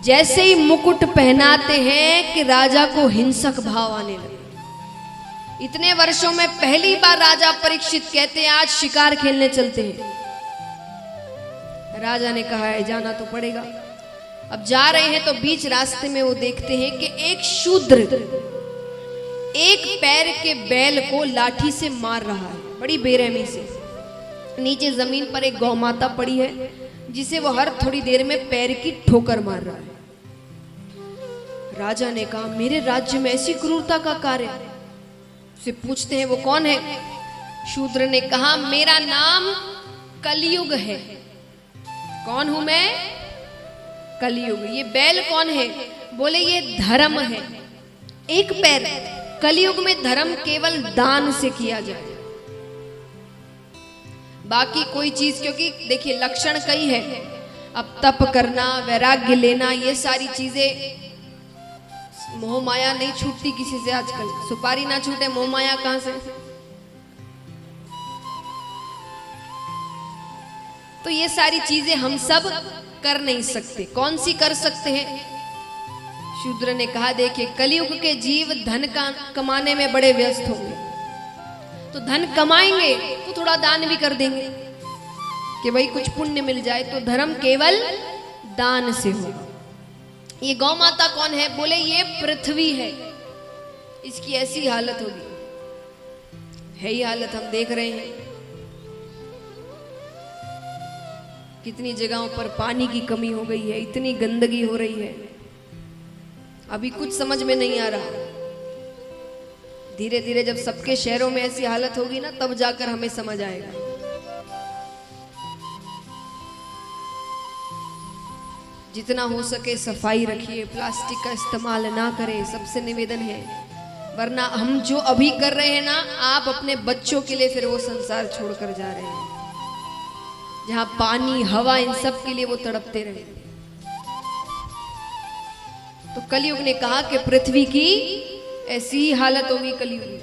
जैसे ही मुकुट पहनाते हैं कि राजा को हिंसक भाव आने लगे। इतने वर्षों में पहली बार राजा परीक्षित कहते हैं आज शिकार खेलने चलते हैं। राजा ने कहा है जाना तो पड़ेगा। अब जा रहे हैं तो बीच रास्ते में वो देखते हैं कि एक शूद्र एक पैर के बैल को लाठी से मार रहा है, बड़ी बेरहमी से। नीचे जमीन पर एक गौ माता पड़ी है जिसे वो हर थोड़ी देर में पैर की ठोकर मार रहा है। राजा ने कहा मेरे राज्य में ऐसी क्रूरता का कार्य। उसे पूछते हैं वो कौन है। शूद्र ने कहा मेरा नाम कलयुग है। कौन हूं मैं? कलयुग। ये बैल कौन है? बोले ये धर्म है। एक पैर। कलयुग में धर्म केवल दान से किया जाए, बाकी कोई चीज, क्योंकि देखिए लक्षण कई है। अब तप करना, वैराग्य लेना, ये सारी चीजें, मोह माया नहीं छूटती किसी से आजकल। सुपारी ना छूटे, मोह माया कहां से? तो ये सारी चीजें हम सब कर नहीं सकते। कौन सी कर सकते हैं? शूद्र ने कहा देखिए कलयुग के जीव धन का कमाने में बड़े व्यस्त होंगे, तो धन कमाएंगे तो थोड़ा दान भी कर देंगे कि भाई कुछ पुण्य मिल जाए। तो धर्म केवल दान से होगा। ये गौ माता कौन है? बोले ये पृथ्वी है। इसकी ऐसी हालत होगी, है ही हालत हम देख रहे हैं। कितनी जगहों पर पानी की कमी हो गई है, इतनी गंदगी हो रही है, अभी कुछ समझ में नहीं आ रहा। धीरे धीरे जब सबके शहरों में ऐसी हालत होगी ना, तब जाकर हमें समझ आएगा। जितना हो सके सफाई रखिए, प्लास्टिक का इस्तेमाल ना करें, सबसे निवेदन है। वरना हम जो अभी कर रहे हैं ना, आप अपने बच्चों के लिए फिर वो संसार छोड़कर जा रहे हैं जहां पानी, हवा, इन सब के लिए वो तड़पते रहे। तो कलयुग ने कहा कि पृथ्वी की ऐसी ही हालत होगी कलयुग में।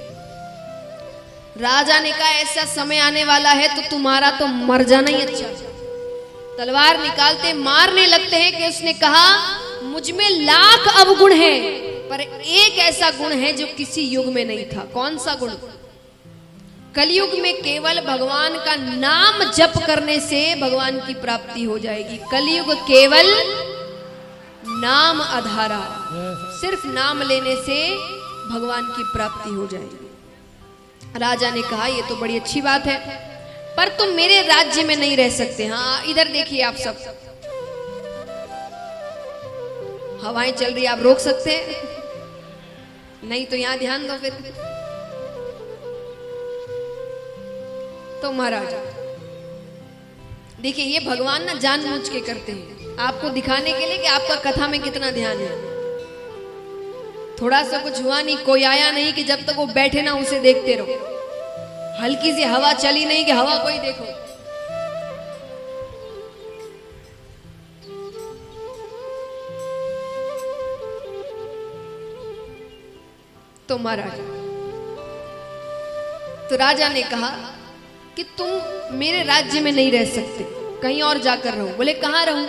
राजा ने कहा ऐसा समय आने वाला है तो तुम्हारा तो मर जाना ही अच्छा। तलवार निकालते मारने लगते हैं कि उसने कहा मुझ में लाख अवगुण है, पर एक ऐसा गुण है जो किसी युग में नहीं था। कौन सा गुण? कलयुग में केवल भगवान का नाम जप करने से भगवान की प्राप्ति हो जाएगी। कलयुग केवल नाम आधारा, सिर्फ नाम लेने से भगवान की प्राप्ति हो जाएगी। राजा ने कहा ये तो बड़ी अच्छी बात है, पर तुम मेरे राज्य में नहीं रह सकते। हाँ इधर देखिए आप सब, हवाएं चल रही, आप रोक सकते हैं? नहीं तो यहां ध्यान दो फिर। तो महाराज देखिए ये भगवान ना जानबूझ के करते हैं, आपको दिखाने के लिए कि आपका कथा में कितना ध्यान है। थोड़ा सा कुछ हुआ नहीं, कोई आया नहीं कि जब तक वो बैठे ना उसे देखते रहो। हल्की सी हवा चली नहीं कि हवा कोई देखो। तो महाराज, तो राजा ने कहा कि तुम मेरे राज्य में नहीं रह सकते, कहीं और जाकर रहो। बोले कहाँ रहूं?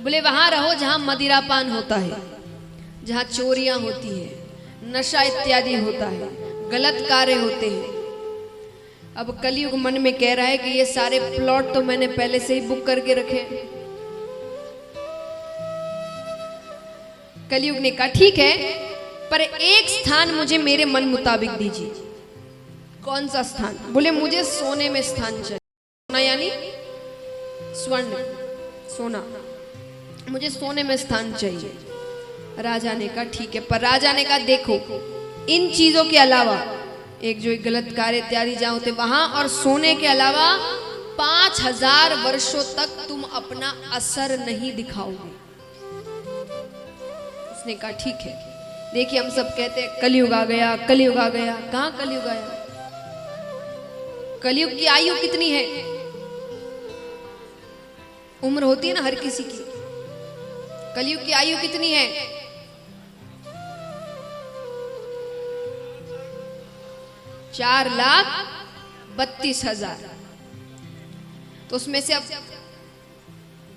बोले वहां रहो जहां मदिरापान होता है, जहां चोरियां होती है, नशा इत्यादि होता है, गलत कार्य होते हैं। अब कलयुग मन में कह रहा है कि ये सारे प्लॉट तो मैंने पहले से ही बुक करके रखे। कलयुग ने कहा ठीक है, पर एक स्थान मुझे मेरे मन मुताबिक दीजिए। कौन सा स्थान? बोले मुझे सोने में स्थान चाहिए। सोना यानी स्वर्ण, सोना, मुझे सोने में स्थान चाहिए। राजा ने कहा ठीक है, पर राजा ने कहा देखो इन चीजों के अलावा, एक जो गलत कार्य इत्यादि जहां होते वहां, और सोने के अलावा 5000 वर्षों तक तुम अपना असर नहीं दिखाओगे। उसने कहा ठीक है। देखिए हम सब कहते हैं कलयुग आ गया, कलयुग आ गया। कहां कलयुग आया? कलयुग की आयु कितनी है? उम्र होती है ना हर किसी की। कलयुग की आयु कितनी है? 4,32,000। तो उसमें से अब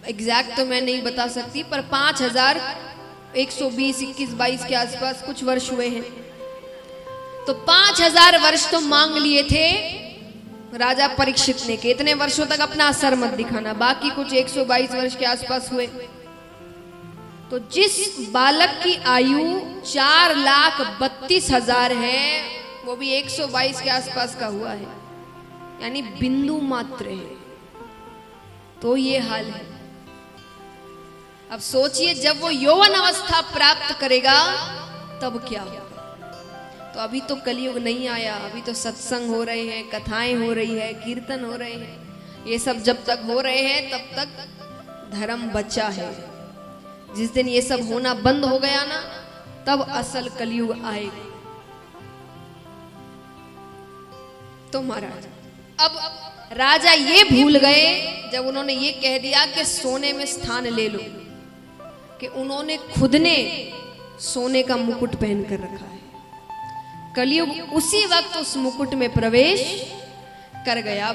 एग्जैक्ट तो मैं नहीं बता सकती, पर 5120, 21, 22 के आसपास कुछ वर्ष हुए हैं। तो 5000 वर्ष तो मांग लिए थे राजा परीक्षित ने कि इतने वर्षों तक अपना असर मत दिखाना, बाकी कुछ 122 वर्ष के आसपास हुए। तो जिस बालक की आयु 4,32,000 है, वो भी 122 के आसपास का हुआ है, यानी बिंदु मात्र है। तो ये हाल है। अब सोचिए जब वो यौवन अवस्था प्राप्त करेगा तब क्या होगा। तो अभी तो कलयुग नहीं आया, अभी तो सत्संग हो रहे हैं, कथाएं हो रही है, कीर्तन हो रहे हैं, ये सब जब तक हो रहे हैं तब तक धर्म बचा है। जिस दिन ये सब होना बंद हो गया ना, तब असल कलयुग आएगा। तो महाराज अब राजा ये भूल गए जब उन्होंने ये कह दिया कि सोने में स्थान ले लो, कि उन्होंने खुद ने सोने का मुकुट पहन कर रखा है। कलयुग उसी वक्त उस मुकुट में प्रवेश कर गया।